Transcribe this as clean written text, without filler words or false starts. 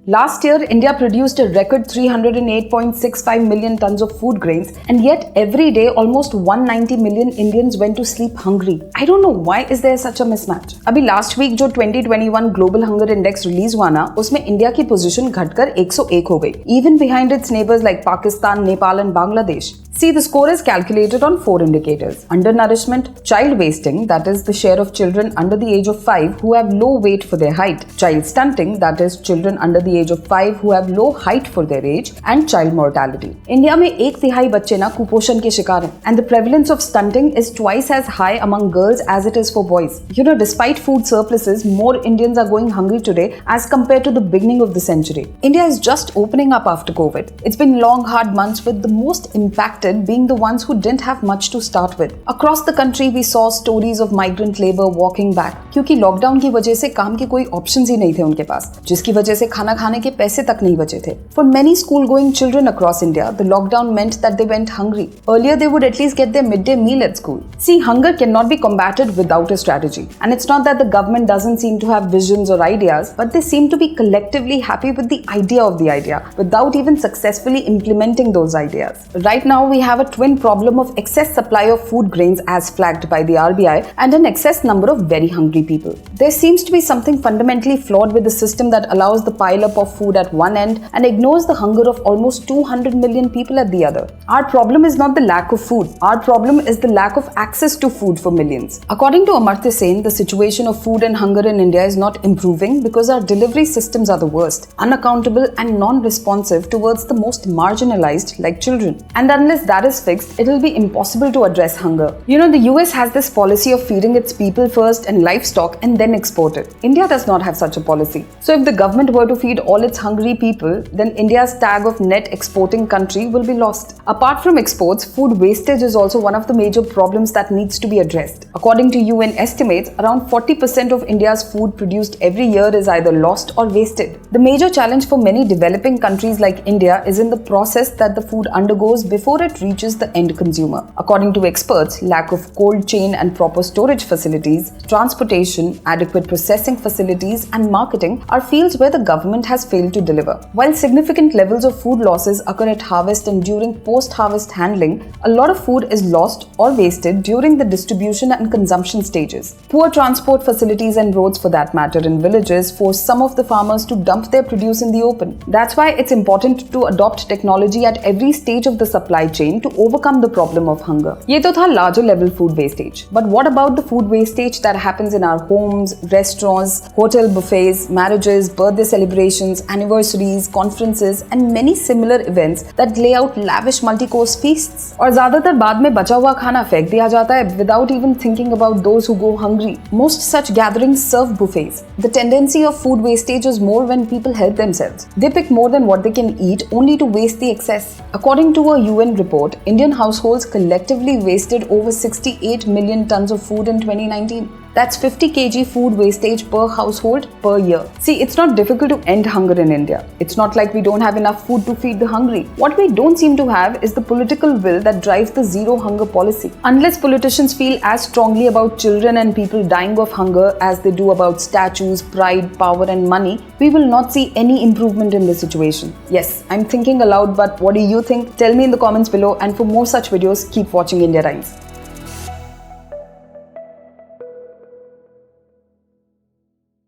Last year, India produced a record 308.65 million tons of food grains, and yet every day almost 190 million Indians went to sleep hungry. I don't know why is there such a mismatch. अभी last week जो 2021 Global Hunger Index release हुआ ना, उसमें India की position घटकर 101 हो गई, even behind its neighbors like Pakistan, Nepal and Bangladesh. See, the score is calculated on 4 indicators: undernourishment, child wasting, that is the share of children under the age of 5 who have low weight for their height; child stunting, that is children under the age of 5 who have low height for their age; and child mortality. India में 1/3 बच्चे ना कुपोषण के शिकार हैं, and the prevalence of stunting is twice as high among girls as it is for boys. Despite food surpluses, more Indians are going hungry today as compared to the beginning of the century. India is just opening up after COVID. It's been long, hard months with the most impacted being the ones who didn't have much to start with. Across the country, we saw stories of migrant labor walking back क्योंकि lockdown की वजह से काम के कोई options ही नहीं थे उनके पास, जिसकी वजह से खाना खाने के पैसे तक नहीं बचे थे. For many school-going children across India, the lockdown meant that they went hungry. Earlier, they would at least get their midday meal at school. See, hunger cannot be combated without a strategy. And it's not that the government doesn't seem to have visions or ideas, but they seem to be collectively happy with the idea of the idea without even successfully implementing those ideas. Right now, we have a twin problem of excess supply of food grains as flagged by the RBI and an excess number of very hungry people. There seems to be something fundamentally flawed with the system that allows the pile-up of food at one end and ignores the hunger of almost 200 million people at the other. Our problem is not the lack of food. Our problem is the lack of access to food for millions. According to Amartya Sen, the situation of food and hunger in India is not improving because our delivery systems are the worst, unaccountable and non-responsive towards the most marginalized like children. And unless that is fixed, it will be impossible to address hunger. The US has this policy of feeding its people first and livestock and then export it. India does not have such a policy. So if the government were to feed all its hungry people, then India's tag of net exporting country will be lost. Apart from exports, food wastage is also one of the major problems that needs to be addressed. According to UN estimates, around 40% of India's food produced every year is either lost or wasted. The major challenge for many developing countries like India is in the process that the food undergoes before it reaches the end consumer. According to experts, lack of cold chain and proper storage facilities, transportation, adequate processing facilities, and marketing are fields where the government has failed to deliver. While significant levels of food losses occur at harvest and during post-harvest handling, a lot of food is lost or wasted during the distribution and consumption stages. Poor transport facilities and roads, for that matter, in villages force some of the farmers to dump their produce in the open. That's why it's important to adopt technology at every stage of the supply chain to overcome the problem of hunger. ये तो था larger level food wastage. But what about the food wastage that happens in our homes, restaurants, hotel buffets, marriages, birthday celebrations, anniversaries, conferences and many similar events that lay out lavish multi-course feasts? और ज़्यादातर बाद में बचा हुआ खाना फेंक दिया जाता है without even thinking about those who go hungry. Most such gatherings serve buffets. The tendency of food wastage is more when people help themselves. They pick more than what they can eat only to waste the excess. According to a UN report, Indian households collectively wasted over 68 million tons of food in 2019. That's 50 kg food wastage per household per year. See, it's not difficult to end hunger in India. It's not like we don't have enough food to feed the hungry. What we don't seem to have is the political will that drives the zero hunger policy. Unless politicians feel as strongly about children and people dying of hunger as they do about statues, pride, power and money, we will not see any improvement in the situation. Yes, I'm thinking aloud, but what do you think? Tell me in the comments below, and for more such videos, keep watching India Times.